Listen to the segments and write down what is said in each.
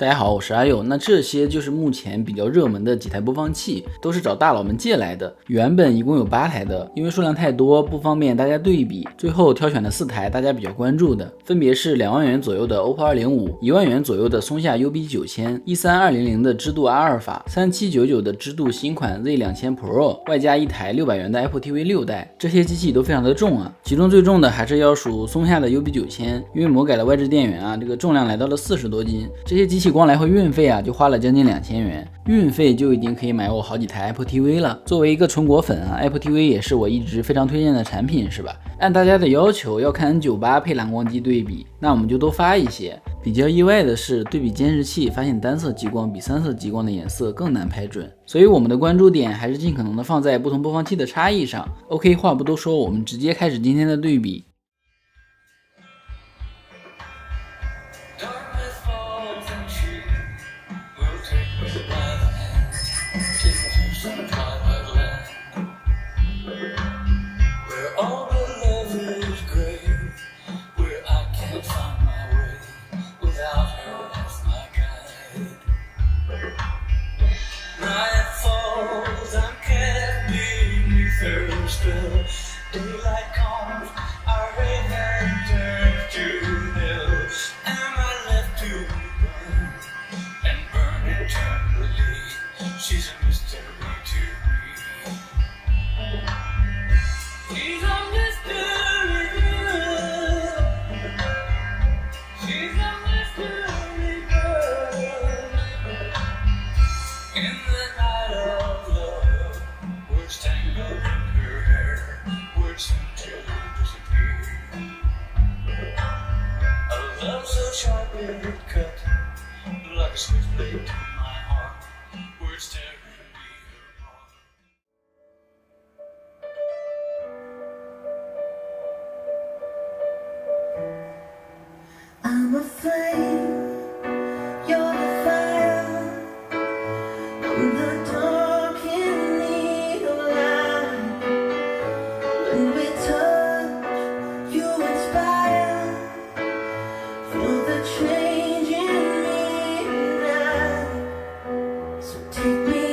大家好，我是阿佑。那这些就是目前比较热门的几台播放器，都是找大佬们借来的。原本一共有8台的，因为数量太多，不方便大家对比，最后挑选了4台大家比较关注的，分别是2万元左右的 OPPO 205、1万元左右的松下 UB9000、13200的支度阿尔法、3799的支度新款 Z2000 Pro， 外加一台600元的 Apple TV 6代。这些机器都非常的重啊，其中最重的还是要数松下的 UB9000，因为魔改了外置电源啊，这个重量来到了40多斤。这些机器光来回运费啊，就花了将近2000元，运费就已经可以买我好几台 Apple TV 了。作为一个纯果粉啊 ，Apple TV 也是我一直非常推荐的产品，是吧？按大家的要求要看 N98配蓝光机对比，那我们就多发一些。比较意外的是，对比监视器发现单色激光比3色激光的颜色更难拍准，所以我们的关注点还是尽可能的放在不同播放器的差异上。OK， 话不多说，我们直接开始今天的对比。I'm afraid you're the fire, I'm the dark in need of light. When we touch, you inspire, feel the change in me tonight. So take me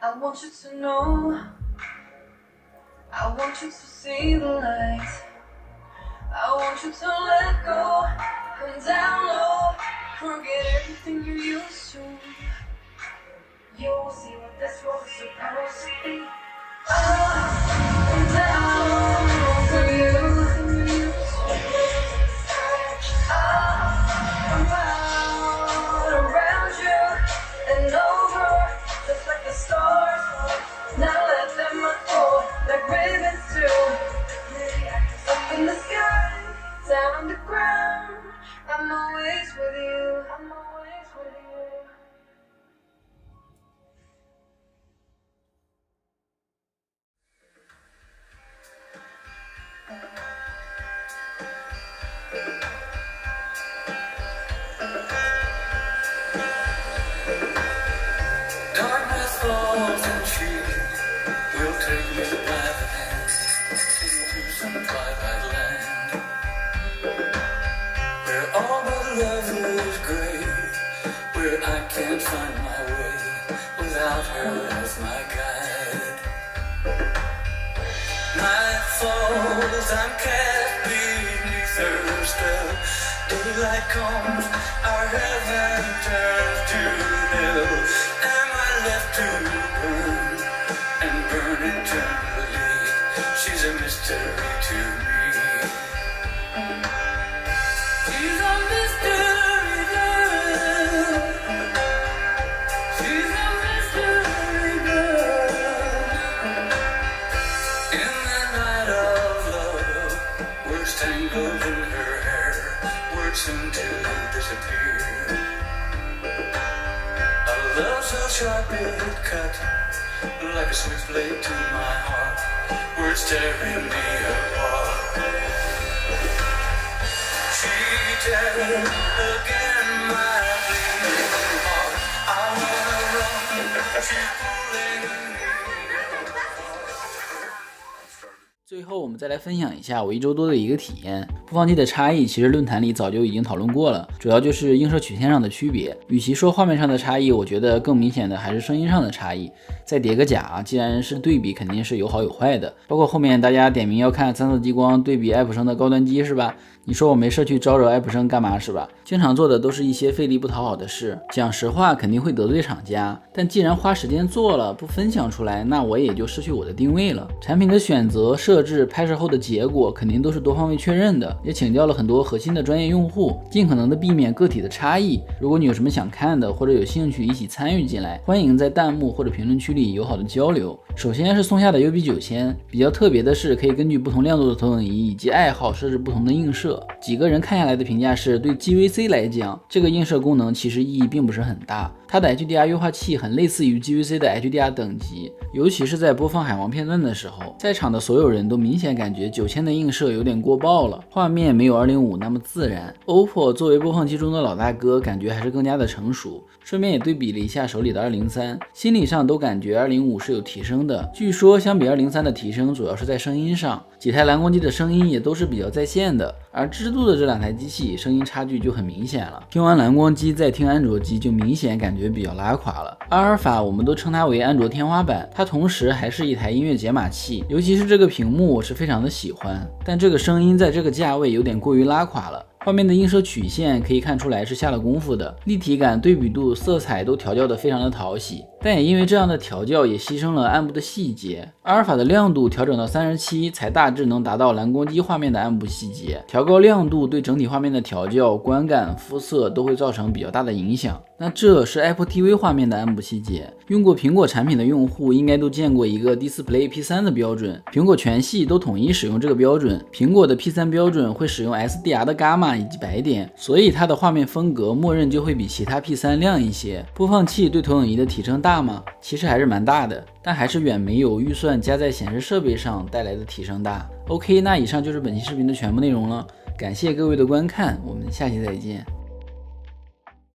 I want you to know, I want you to see the light. I want you to let go, come down low, forget everything you used to. You'll see what this world's supposed to be. Come down for you. Come out around you and over, just like the stars. Now let them unfold like ribbons too. Up in the sky, down on the ground. I'm always with you. I'm always with you. Darkness falls and she will take me by the hand, take me through some twilight land, where all but love is gray, where I can't find my way without her as my guide. Night falls, I'm cast beneath her spell. Daylight comes, our heaven turns to hell. Am I left to burn and burn eternally? She's a mystery to me. She's a mystery girl. She's a mystery girl. In the night of love, words tangled in her hair, words soon to disappear. A love so sharp it cut, like a switchblade to my heart, words tearing me apart. She tears again my bleeding heart. I wanna run, she's pulling me. 最后我们再来分享一下我1周多的一个体验。播放器的差异其实论坛里早就已经讨论过了，主要就是映射曲线上的区别。与其说画面上的差异，我觉得更明显的还是声音上的差异。再叠个甲，既然是对比，肯定是有好有坏的。包括后面大家点名要看3色激光对比爱普生的高端机是吧？你说我没事去招惹爱普生干嘛是吧？经常做的都是一些费力不讨好的事。讲实话肯定会得罪厂家，但既然花时间做了，不分享出来，那我也就失去我的定位了。产品的选择、设置、拍摄后的结果肯定都是多方位确认的，也请教了很多核心的专业用户，尽可能的避免个体的差异。如果你有什么想看的，或者有兴趣一起参与进来，欢迎在弹幕或者评论区里友好的交流。首先是松下的 UB9000，比较特别的是可以根据不同亮度的投影仪以及爱好设置不同的映射。几个人看下来的评价是，对 GVC 来讲，这个映射功能其实意义并不是很大。它的 HDR 优化器很类似于 GVC 的 HDR 等级，尤其是在播放海王片段的时候，在场的所有人都明显感觉9000的映射有点过爆了，画面没有205那么自然。OPPO 作为播放器中的老大哥，感觉还是更加的成熟。顺便也对比了一下手里的203，心理上都感觉205是有提升的。据说相比203的提升主要是在声音上，几台蓝光机的声音也都是比较在线的，而知度的这两台机器声音差距就很明显了。听完蓝光机再听安卓机，就明显感觉比较拉垮了。阿尔法我们都称它为安卓天花板，它同时还是一台音乐解码器，尤其是这个屏幕我是非常的喜欢，但这个声音在这个价位有点过于拉垮了。画面的映射曲线可以看出来是下了功夫的，立体感、对比度、色彩都调教得非常的讨喜，但也因为这样的调教也牺牲了暗部的细节。阿尔法的亮度调整到37才大致能达到蓝光机画面的暗部细节，调高亮度对整体画面的调教、观感、肤色都会造成比较大的影响。那这是 Apple TV 画面的暗部细节，用过苹果产品的用户应该都见过一个 Display P3 的标准，苹果全系都统一使用这个标准。苹果的 P3 标准会使用 SDR 的伽马以及白点，所以它的画面风格默认就会比其他 P3 亮一些。播放器对投影仪的提升大吗？其实还是蛮大的，但还是远没有预算加在显示设备上带来的提升大。OK， 那以上就是本期视频的全部内容了，感谢各位的观看，我们下期再见。